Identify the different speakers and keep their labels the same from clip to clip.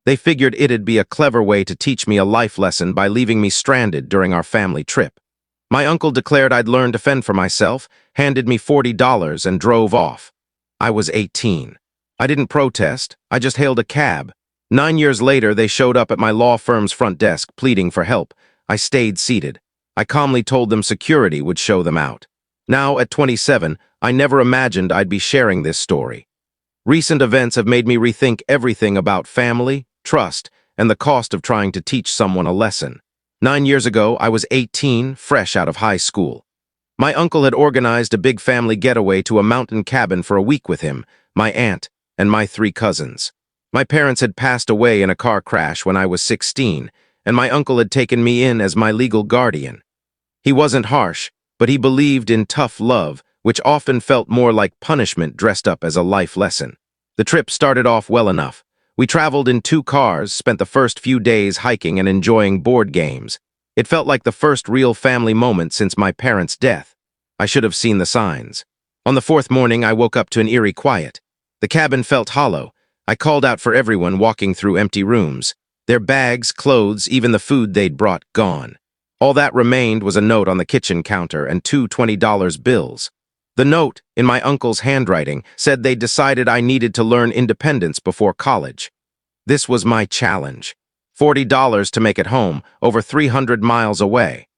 Speaker 1: They figured it'd be a clever way to teach me a life lesson by leaving me stranded during our family trip. My uncle declared I'd learn to fend for myself, handed me $40, and drove off. I was 18. I didn't protest, I just hailed a cab. 9 years later, they showed up at my law firm's front desk, pleading for help. I stayed seated. I calmly told them security would show them out. Now, at 27, I never imagined I'd be sharing this story. Recent events have made me rethink everything about family, trust, and the cost of trying to teach someone a lesson. 9 years ago, I was 18, fresh out of high school. My uncle had organized a big family getaway to a mountain cabin for a week with him, my aunt, and my 3 cousins. My parents had passed away in a car crash when I was 16, and my uncle had taken me in as my legal guardian. He wasn't harsh, but he believed in tough love, which often felt more like punishment dressed up as a life lesson. The trip started off well enough. We traveled in 2 cars, spent the first few days hiking and enjoying board games. It felt like the first real family moment since my parents' death. I should have seen the signs. On the 4th morning, I woke up to an eerie quiet. The cabin felt hollow. I called out for everyone walking through empty rooms. Their bags, clothes, even the food they'd brought, gone. All that remained was a note on the kitchen counter and 2 $20 bills. The note, in my uncle's handwriting, said they'd decided I needed to learn independence before college. This was my challenge. $40 to make it home, over 300 miles away.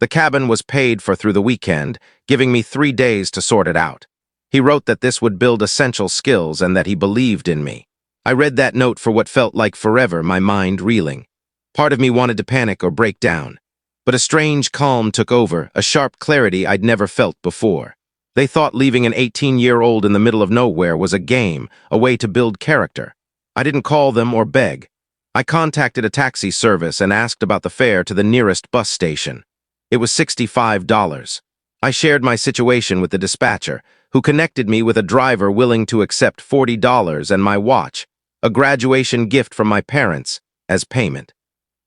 Speaker 1: The cabin was paid for through the weekend, giving me 3 days to sort it out. He wrote that this would build essential skills and that he believed in me. I read that note for what felt like forever, my mind reeling. Part of me wanted to panic or break down. But a strange calm took over, a sharp clarity I'd never felt before. They thought leaving an 18-year-old in the middle of nowhere was a game, a way to build character. I didn't call them or beg. I contacted a taxi service and asked about the fare to the nearest bus station. It was $65. I shared my situation with the dispatcher, who connected me with a driver willing to accept $40 and my watch, a graduation gift from my parents, as payment.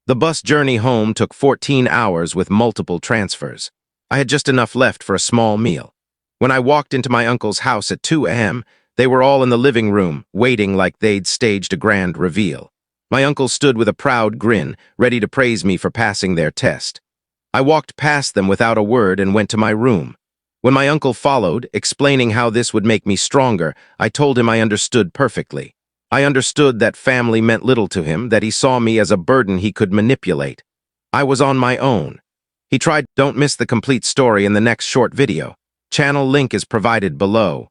Speaker 1: The bus journey home took 14 hours with multiple transfers. I had just enough left for a small meal. When I walked into my uncle's house at 2 a.m., they were all in the living room, waiting like they'd staged a grand reveal. My uncle stood with a proud grin, ready to praise me for passing their test. I walked past them without a word and went to my room. When my uncle followed, explaining how this would make me stronger, I told him I understood perfectly. I understood that family meant little to him, that he saw me as a burden he could manipulate. I was on my own. He tried. Don't miss the complete story in the next short video. Channel link is provided below.